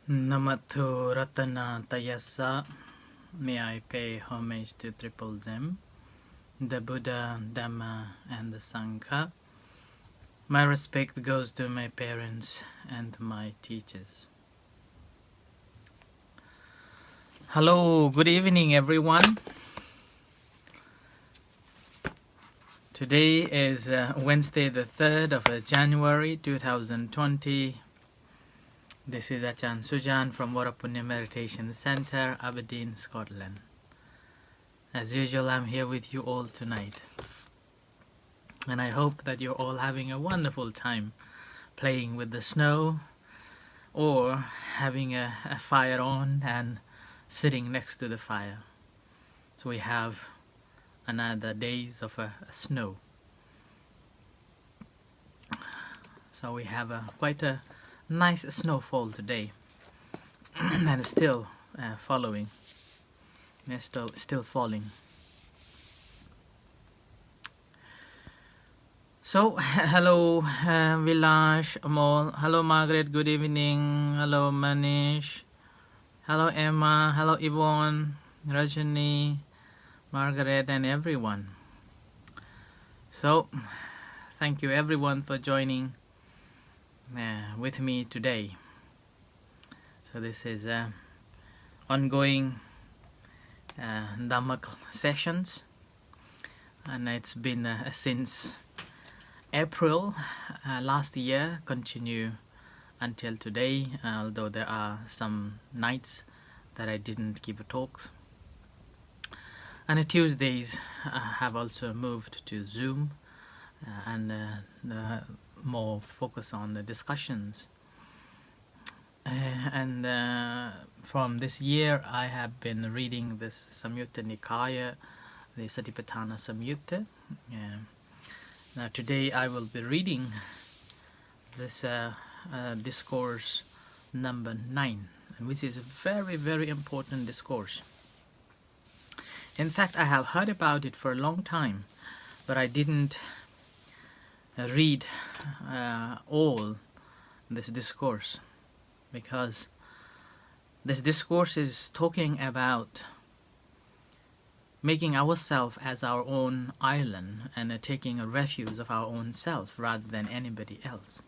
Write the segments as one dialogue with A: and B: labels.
A: Namathu Ratana Tayasa. May I pay homage to Triple Zem, the Buddha, Dhamma, and the Sangha. My respect goes to my parents and my teachers. Hello, good evening, everyone. Today is Wednesday, the 3rd of January 2020. This is Achan Sujan from Warapunya Meditation Center, Aberdeen, Scotland. As usual, I'm here with you all tonight. And I hope that you're all having a wonderful time playing with the snow or having a fire on and sitting next to the fire. So we have another days of snow. So we have quite a nice snowfall today, and still following. Still falling. So, hello Vilash, Amol. Hello Margaret, good evening. Hello Manish. Hello Emma. Hello Yvonne, Rajani, Margaret, and everyone. So, thank you everyone for joining with me today. So this is ongoing Dhamma sessions, and it's been since April last year, continue until today, although there are some nights that I didn't give talks. And Tuesdays have also moved to Zoom and more focus on the discussions. And from this year I have been reading this Samyutta Nikaya, the Satipatthana Samyutta. Now today I will be reading this discourse number 9, which is a very, very important discourse. In fact, I have heard about it for a long time, but I didn't read all this discourse, because this discourse is talking about making ourselves as our own island and taking a refuge of our own self rather than anybody else.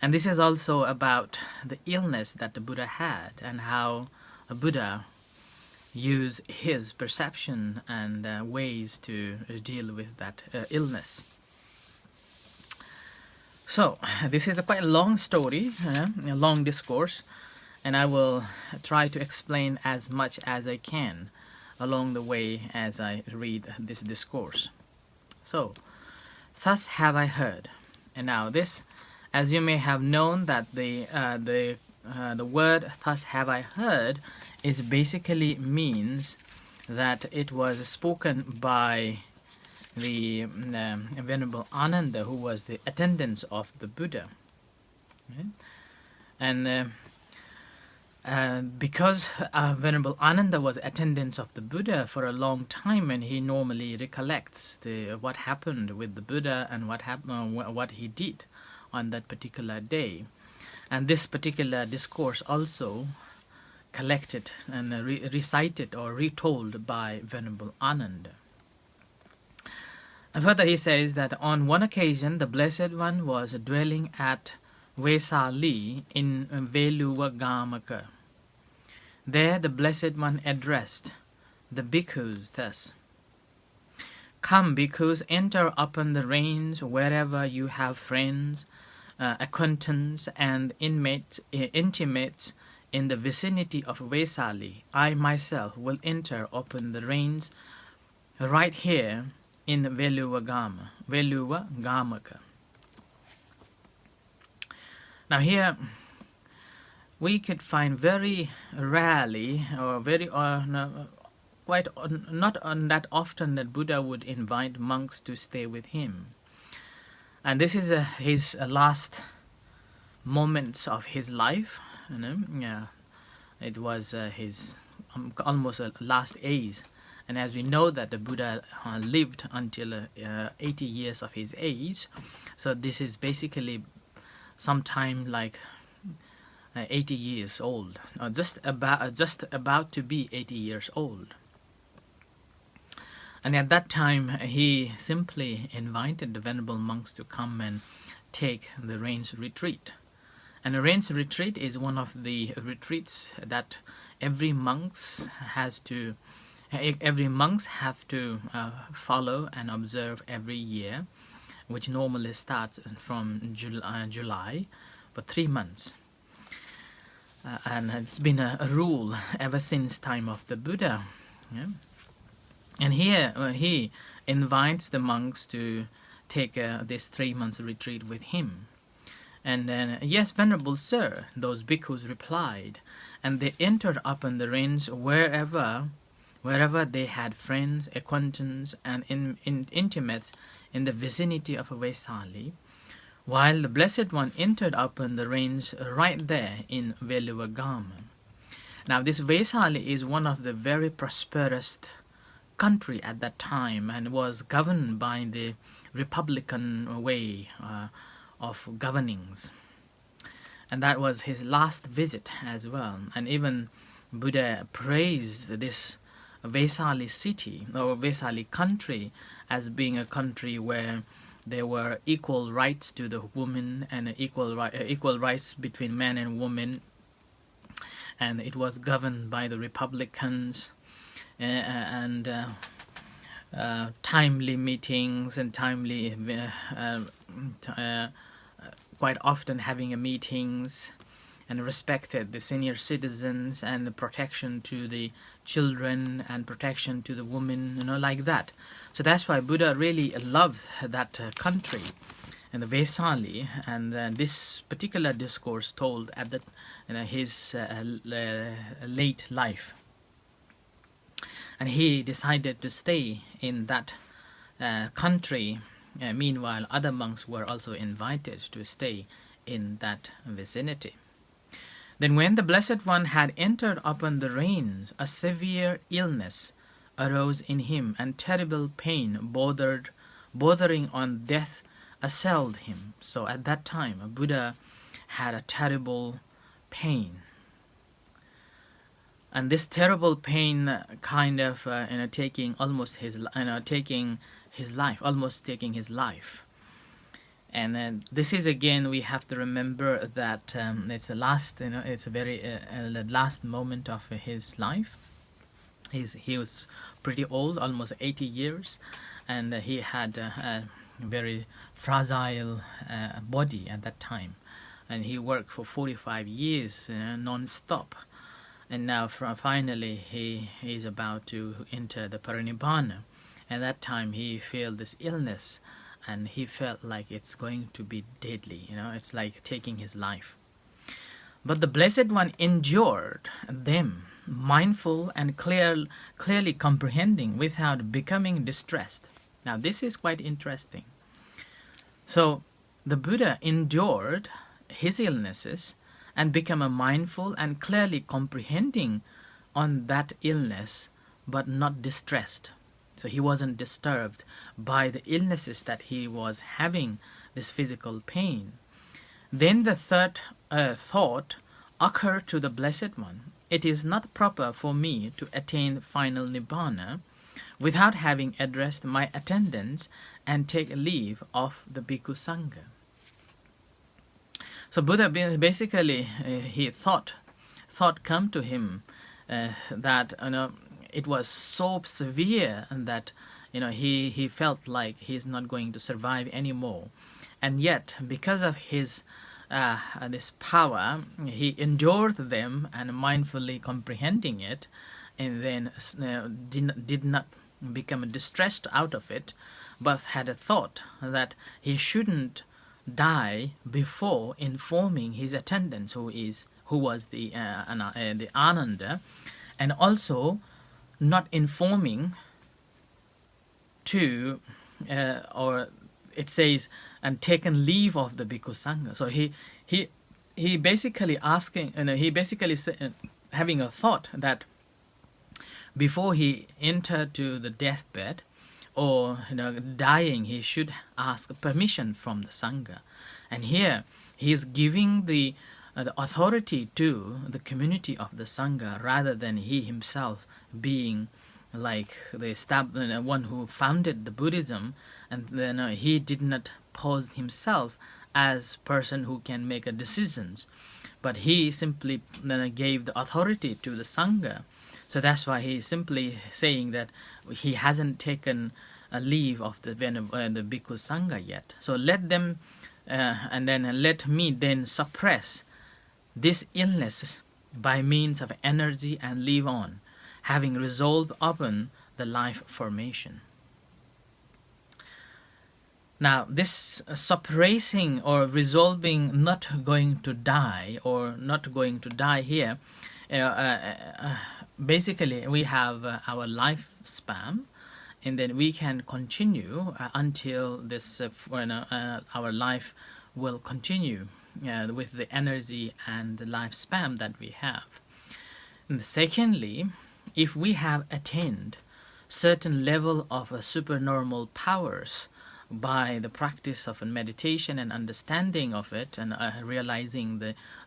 A: And this is also about the illness that the Buddha had, and how a Buddha used his perception and ways to deal with that illness. So, this is a quite long story, a long discourse, and I will try to explain as much as I can along the way as I read this discourse. So, thus have I heard. And now this, as you may have known, that the word "thus have I heard" is basically means that it was spoken by the Venerable Ananda, who was the attendant of the Buddha. Okay? And because Venerable Ananda was attendant of the Buddha for a long time, and he normally recollects what happened with the Buddha and what he did on that particular day. And this particular discourse also collected and recited or retold by Venerable Ananda. And further he says that on one occasion the Blessed One was dwelling at Vesali in Veluvagamaka. There the Blessed One addressed the bhikkhus thus: "Come, bhikkhus, enter upon the range wherever you have friends, acquaintance, and intimates in the vicinity of Vesali. I myself will enter upon the range right here in Veluvagamaka." Now here we could find very rarely, or quite not that often, that Buddha would invite monks to stay with him. And this is his last moments of his life. It was his almost last age. And as we know that the Buddha lived until 80 years of his age, so this is basically sometime like 80 years old, just about to be 80 years old. And at that time, he simply invited the venerable monks to come and take the rains retreat. And the rains retreat is one of the retreats that every monks have to follow and observe every year, which normally starts from July for 3 months. And it's been a rule ever since time of the Buddha. Yeah? And here he invites the monks to take this 3 months retreat with him. And then, yes, Venerable Sir, those bhikkhus replied, and they entered upon the range wherever they had friends, acquaintances, and intimates in the vicinity of Vaisali, while the Blessed One entered upon the range right there in Veluvagama. Now, this Vaisali is one of the very prosperous country at that time and was governed by the republican way of governings. And that was his last visit as well. And even Buddha praised this Vaisali city or Vaisali country as being a country where there were equal rights to the woman and equal rights between men and women, and it was governed by the republicans, and timely meetings and timely quite often having meetings, and respected the senior citizens, and the protection to the children and protection to the women, like that. So that's why Buddha really loved that country and the Vaisali. And this particular discourse told at his late life. And he decided to stay in that country. Meanwhile, other monks were also invited to stay in that vicinity. Then when the Blessed One had entered upon the range, a severe illness arose in him, and terrible pain bordering on death assailed him. So at that time, Buddha had a terrible pain. And this terrible pain kind of taking his life. And this is, again, we have to remember that it's the last, it's a very the last moment of his life. He was pretty old, almost 80 years, and he had a very fragile body at that time. And he worked for 45 years non-stop. And now finally he is about to enter the parinibbana. At that time he felt this illness, and he felt like it's going to be deadly, it's like taking his life. But the Blessed One endured them, mindful and clearly comprehending without becoming distressed. Now this is quite interesting. So the Buddha endured his illnesses and became a mindful and clearly comprehending on that illness, but not distressed. So he wasn't disturbed by the illnesses that he was having, this physical pain. Then the third thought occurred to the Blessed One. It is not proper for me to attain final Nibbana without having addressed my attendants and take leave of the Bhikkhu Sangha. So Buddha basically, he thought come to him that it was so severe that he felt like he's not going to survive anymore, and yet because of his this power, he endured them and mindfully comprehending it, and then did not become distressed out of it, but had a thought that he shouldn't die before informing his attendants, who was the Ananda, and also not informing to or it says, and taken leave of the Bhikkhu Sangha. So he basically asking, having a thought that before he entered to the deathbed or dying, he should ask permission from the Sangha. And here he is giving the the authority to the community of the Sangha, rather than he himself being like the one who founded the Buddhism, and then he did not pose himself as person who can make decisions, but he simply gave the authority to the Sangha. So that's why he is simply saying that he hasn't taken a leave of the Bhikkhu Sangha yet. So let them, and then let me then suppress this illness by means of energy and live on, having resolved upon the life formation. Now, this suppressing or resolving not going to die or not going to die here, basically we have our lifespan, and then we can continue until this our life will continue with the energy and the lifespan that we have. And secondly, if we have attained certain level of supernormal powers by the practice of meditation and understanding of it, and realizing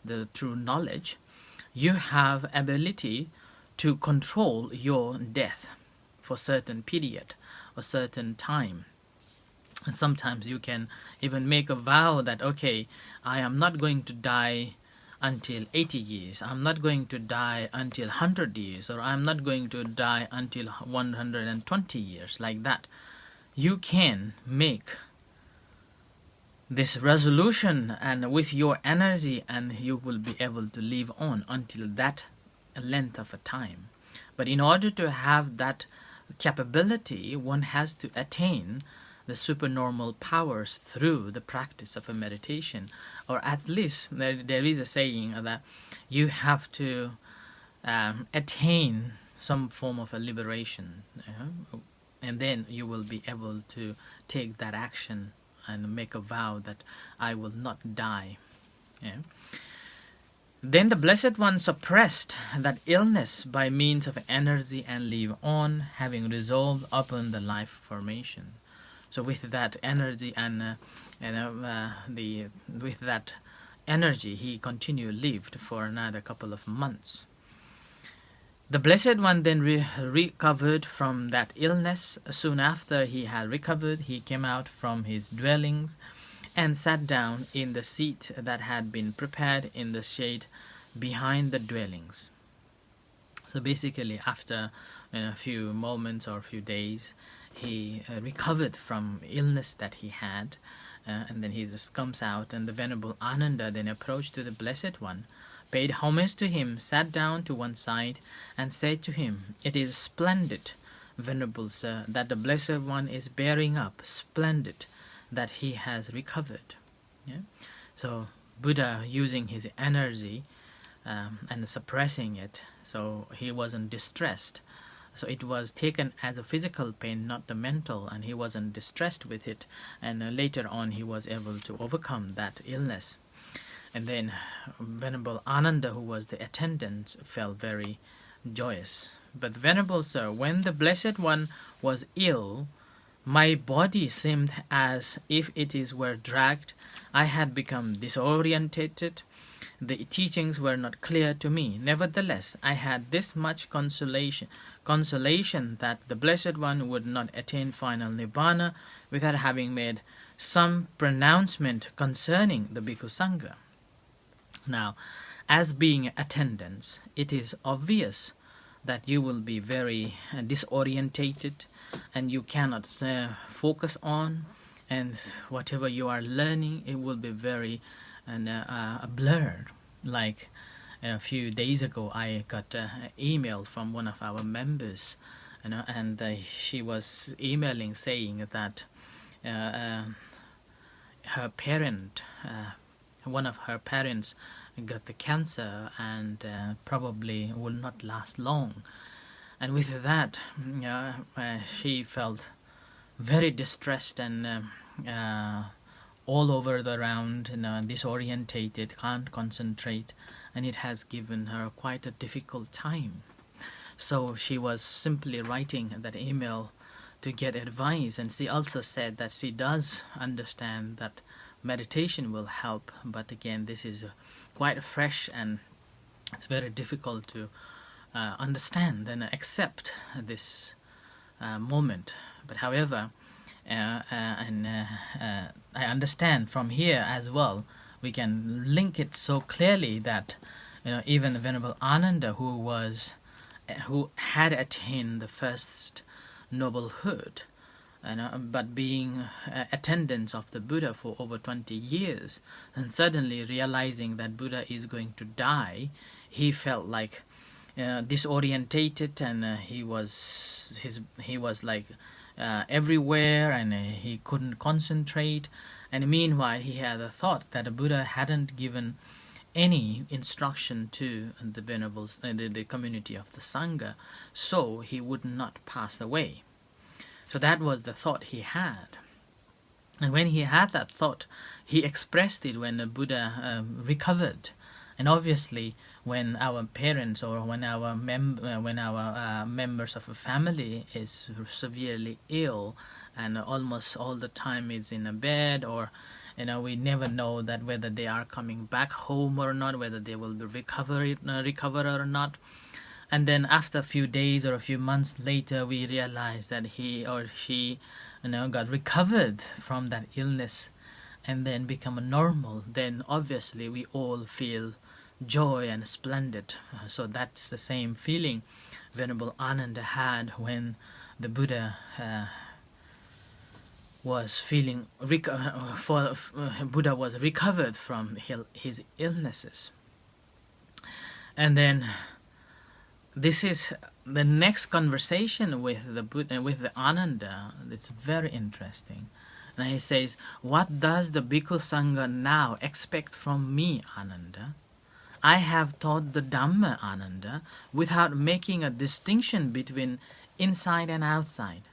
A: the true knowledge, you have ability to control your death for certain period or certain time. And sometimes you can even make a vow that, okay, I am not going to die until 80 years, I'm not going to die until 100 years, or I'm not going to die until 120 years, like that. You can make this resolution and with your energy, and you will be able to live on until that length of a time. But in order to have that capability, one has to attain the supernormal powers through the practice of a meditation, or at least there is a saying that you have to attain some form of a liberation, and then you will be able to take that action and make a vow that I will not die. Then the Blessed One suppressed that illness by means of energy and live on, having resolved upon the life formation. So with that energy and with that energy, he lived for another couple of months. The Blessed One then recovered from that illness. Soon after he had recovered, he came out from his dwellings and sat down in the seat that had been prepared in the shade behind the dwellings. So basically, after a few moments or a few days, he recovered from illness that he had, and then he just comes out, and the Venerable Ananda then approached to the Blessed One, paid homage to him, sat down to one side, and said to him, "It is splendid, Venerable Sir, that the Blessed One is bearing up, splendid that he has recovered." So Buddha, using his energy and suppressing it, so he wasn't distressed. So it was taken as a physical pain, not the mental, and he wasn't distressed with it, and later on he was able to overcome that illness. And then Venerable Ananda, who was the attendant, felt very joyous. But Venerable Sir, when the Blessed One was ill, my body seemed as if it were dragged. I had become disorientated. The teachings were not clear to me. Nevertheless, I had this much consolation that the Blessed One would not attain final Nibbana without having made some pronouncement concerning the Bhikkhu Sangha. Now, as being attendants, it is obvious that you will be very disorientated, and you cannot focus on, and whatever you are learning, it will be very blurred. Like a few days ago, I got an email from one of our members, and she was emailing saying that her parent, one of her parents, got the cancer and probably will not last long. And with that, she felt very distressed and all over the round, disorientated, can't concentrate, and it has given her quite a difficult time. So she was simply writing that email to get advice, and she also said that she does understand that meditation will help, but again, this is quite fresh, and it's very difficult to understand and accept this moment. But however, I understand from here as well, we can link it so clearly that even the Venerable Ananda, who had attained the first noblehood, but being attendants of the Buddha for over 20 years, and suddenly realizing that Buddha is going to die, he felt like disorientated, and he was like everywhere, and he couldn't concentrate. And meanwhile, he had a thought that the Buddha hadn't given any instruction to the venerables, the community of the Sangha, so he would not pass away. So that was the thought he had. And when he had that thought, he expressed it when the Buddha recovered. And obviously, when our parents or when our members of a family is severely ill and almost all the time is in a bed, or we never know that whether they are coming back home or not, whether they will recover or not. And then after a few days or a few months later, we realize that he or she got recovered from that illness and then become normal. Then obviously we all feel joy and splendid. So that's the same feeling Venerable Ananda had when the Buddha was feeling Buddha was recovered from his illnesses. And then this is the next conversation with the Buddha, with the Ananda. It's very interesting. And he says, "What does the Bhikkhu Sangha now expect from me, Ananda? I have taught the Dhamma, Ananda, without making a distinction between inside and outside.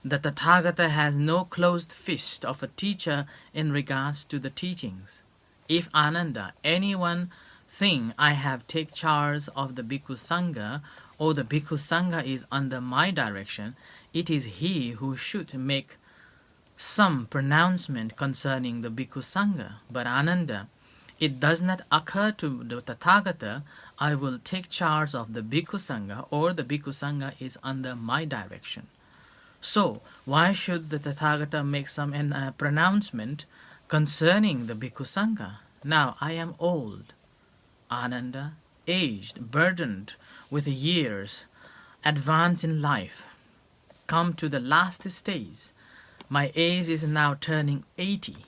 A: The Tathagata has no closed fist of a teacher in regards to the teachings. If, Ananda, anyone think I have take charge of the Bhikkhu Sangha, or the Bhikkhu Sangha is under my direction, it is he who should make some pronouncement concerning the Bhikkhu Sangha. But Ananda, it does not occur to the Tathagata, I will take charge of the Bhikkhu Sangha, or the Bhikkhu Sangha is under my direction. So, why should the Tathagata make some pronouncement concerning the Bhikkhu Sangha? Now I am old, Ananda, aged, burdened with years, advanced in life, come to the last stage. My age is now turning 80.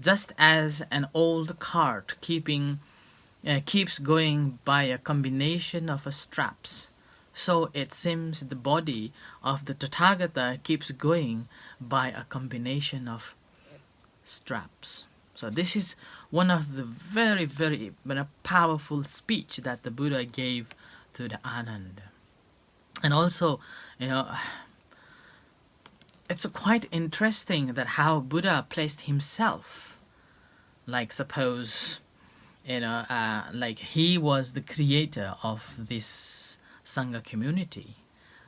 A: Just as an old cart keeps going by a combination of straps, so it seems the body of the Tathagata keeps going by a combination of straps." So this is one of the very, very powerful speech that the Buddha gave to the Ananda. And also, it's quite interesting that how Buddha placed himself. Like suppose, like he was the creator of this Sangha community,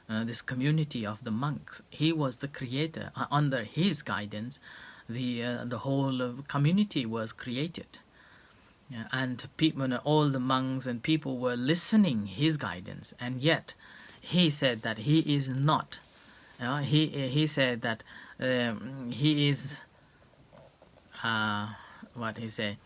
A: this community of the monks. He was the creator. Under his guidance, the whole community was created. And people, all the monks and people were listening his guidance. And yet, he said that he is not. He said that he is. What he say?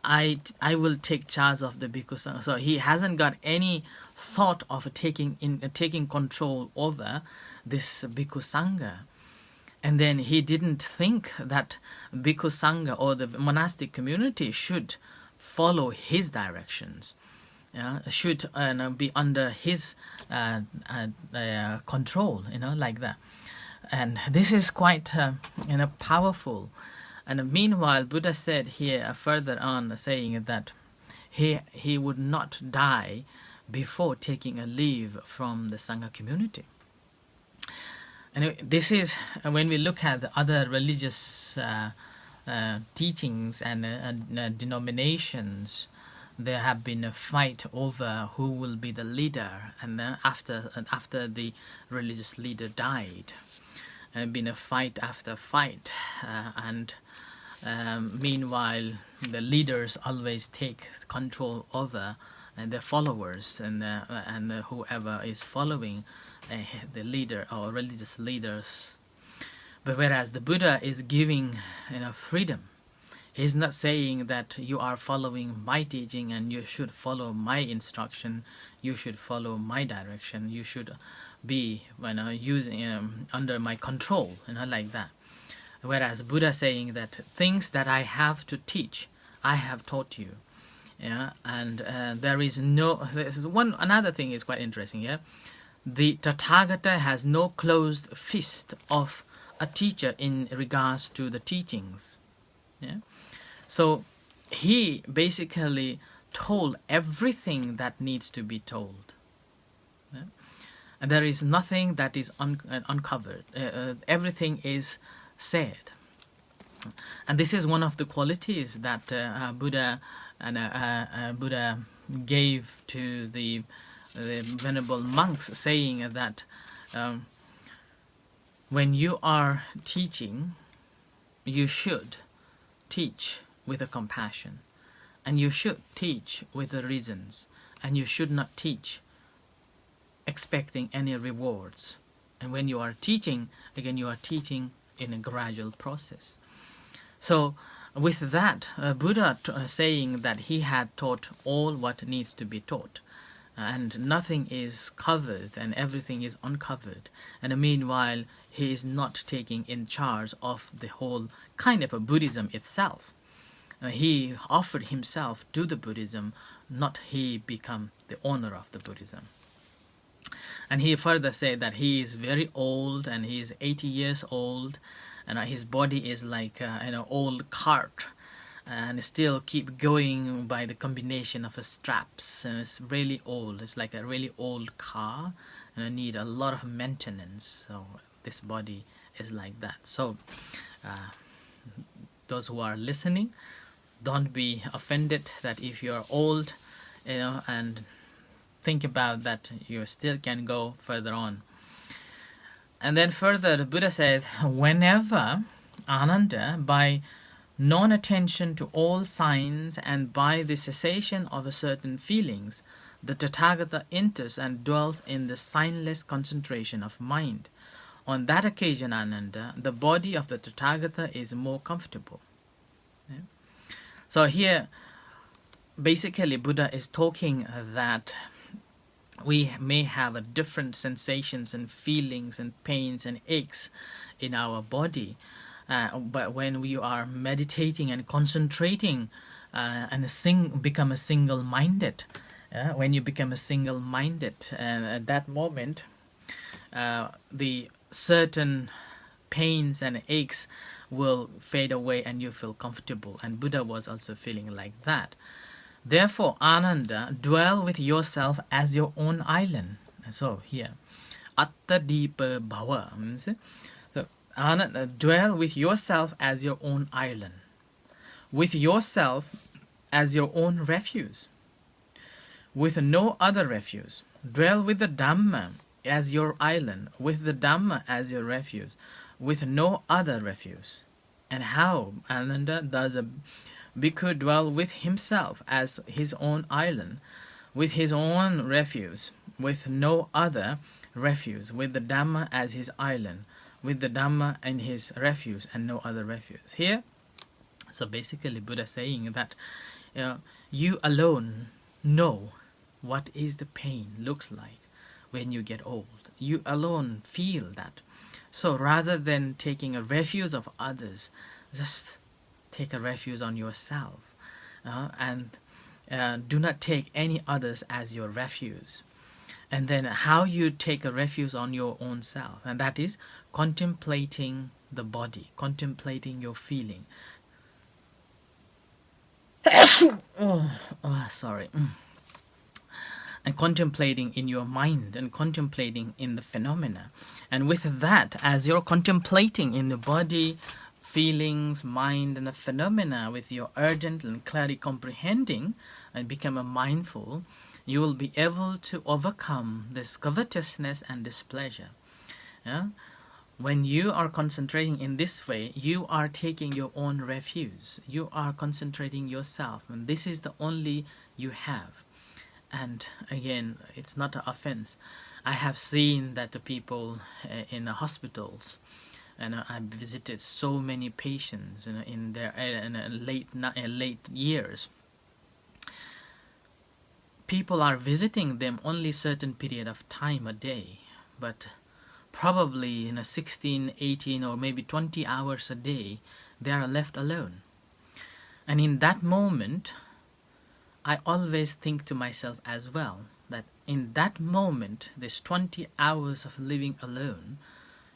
A: I will take charge of the Bhikkhu Sangha. So he hasn't got any thought of taking control over this Bhikkhu Sangha. And then he didn't think that Bhikkhu Sangha or the monastic community should follow his directions, should be under his control, like that. And this is quite powerful. And meanwhile, Buddha said here further on, saying that he would not die before taking a leave from the Sangha community. And this is when we look at the other religious teachings and denominations. There have been a fight over who will be the leader, and then after the religious leader died, and been a fight after fight, and meanwhile the leaders always take control over their followers and whoever is following the leader or religious leaders. But whereas the Buddha is giving freedom. He's not saying that you are following my teaching and you should follow my instruction, you should follow my direction, you should be using under my control, like that. Whereas Buddha saying that things that I have to teach, I have taught you. And there is no another thing is quite interesting. The Tathagata has no closed fist of a teacher in regards to the teachings. So he basically told everything that needs to be told. And there is nothing that is uncovered. Everything is said. And this is one of the qualities that Buddha gave to the venerable monks, saying that when you are teaching, you should teach with a compassion, and you should teach with the reasons, and you should not teach expecting any rewards. And when you are teaching, again, you are teaching in a gradual process. So with that, Buddha saying that he had taught all what needs to be taught, and nothing is covered and everything is uncovered, and meanwhile he is not taking in charge of the whole kind of a Buddhism itself. He offered himself to the Buddhism, not he become the owner of the Buddhism. And he further said that he is very old, and he is 80 years old, and his body is like an old cart, and still keep going by the combination of straps, and it's really old. It's like a really old car, and I need a lot of maintenance. So this body is like that. So those who are listening, don't be offended that if you're old, and think about that you still can go further on. And then further, the Buddha said, whenever Ananda, by non-attention to all signs and by the cessation of a certain feelings, the Tathagata enters and dwells in the signless concentration of mind. On that occasion, Ananda, the body of the Tathagata is more comfortable. So here, basically, Buddha is talking that we may have different sensations and feelings and pains and aches in our body, but when we are meditating and concentrating and become a single-minded, when you become a single-minded, at that moment, the certain pains and aches will fade away and you feel comfortable. And Buddha was also feeling like that. Therefore, Ananda, dwell with yourself as your own island. So here, Atta Deepa Bhava. So, Ananda, dwell with yourself as your own island. With yourself as your own refuge. With no other refuge. Dwell with the Dhamma as your island. With the Dhamma as your refuge. With no other refuge. And how, Ananda, does a bhikkhu dwell with himself as his own island, with his own refuge, with no other refuge, with the Dhamma as his island, with the Dhamma and his refuge, and no other refuge. Here, so basically Buddha saying that you alone know what is the pain looks like when you get old. You alone feel that. So rather than taking a refuge of others, just take a refuge on yourself, and do not take any others as your refuge. And then how you take a refuge on your own self, and that is contemplating the body, contemplating your feeling. Sorry. And contemplating in your mind and contemplating in the phenomena. And with that, as you're contemplating in the body, feelings, mind, and the phenomena with your urgent and clearly comprehending and become a mindful, you will be able to overcome this covetousness and displeasure. When you are concentrating in this way, you are taking your own refuge. You are concentrating yourself, and this is the only you have. And again, it's not an offense. I have seen that the people in the hospitals, and I visited so many patients, in their late years. People are visiting them only certain period of time a day, but probably in a 16, 18, or maybe 20 hours a day, they are left alone. And in that moment, I always think to myself as well, that in that moment, this 20 hours of living alone,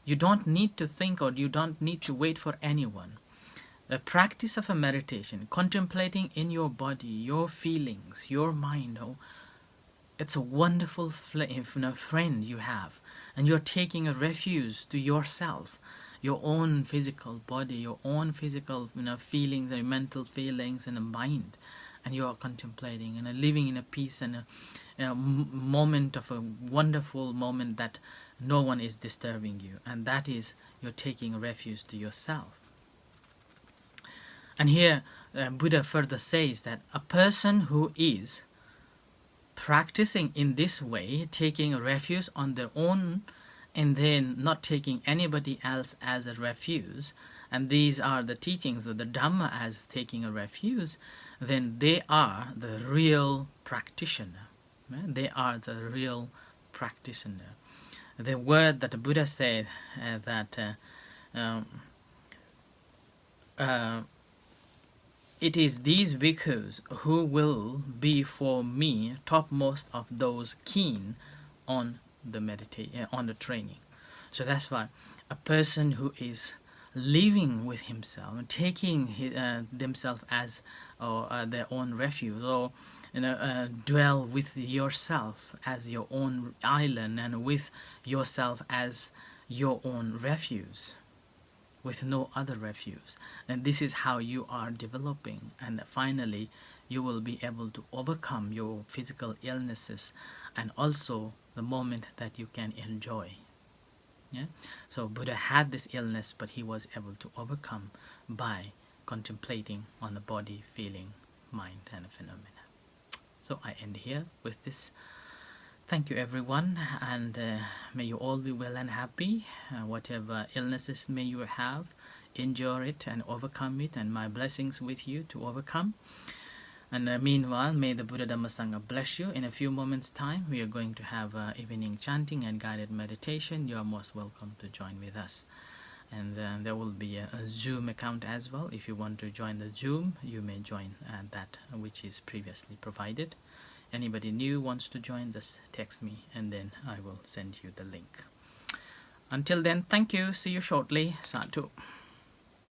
A: you don't need to think, or you don't need to wait for anyone. The practice of a meditation, contemplating in your body, your feelings, your mind, it's a wonderful friend you have, and you're taking a refuge to yourself, your own physical body, your own physical feelings, and mental feelings, and a mind, and you are contemplating and living in a peace and a moment of a wonderful moment that no one is disturbing you, and that is you're taking a refuge to yourself. And here Buddha further says that a person who is practicing in this way, taking a refuge on their own, and then not taking anybody else as a refuge, and these are the teachings of the Dhamma as taking a refuge, then they are the real practitioner. They are the real practitioner. The word that the Buddha said that it is these bhikkhus who will be for me topmost of those keen on the on the training. So that's why a person who is living with himself and taking themselves as their own refuge, or dwell with yourself as your own island, and with yourself as your own refuge, with no other refuge. And this is how you are developing, and finally you will be able to overcome your physical illnesses, and also the moment that you can enjoy. So Buddha had this illness, but he was able to overcome by contemplating on the body, feeling, mind, and phenomena. So I end here with this. Thank you everyone, and may you all be well and happy. Whatever illnesses may you have, endure it and overcome it, and my blessings with you to overcome. And meanwhile, may the Buddha Dhamma Sangha bless you. In a few moments time, we are going to have evening chanting and guided meditation. You are most welcome to join with us. And there will be a Zoom account as well. If you want to join the Zoom, you may join that which is previously provided. Anybody new wants to join, just text me and then I will send you the link. Until then, thank you. See you shortly. Sadhu.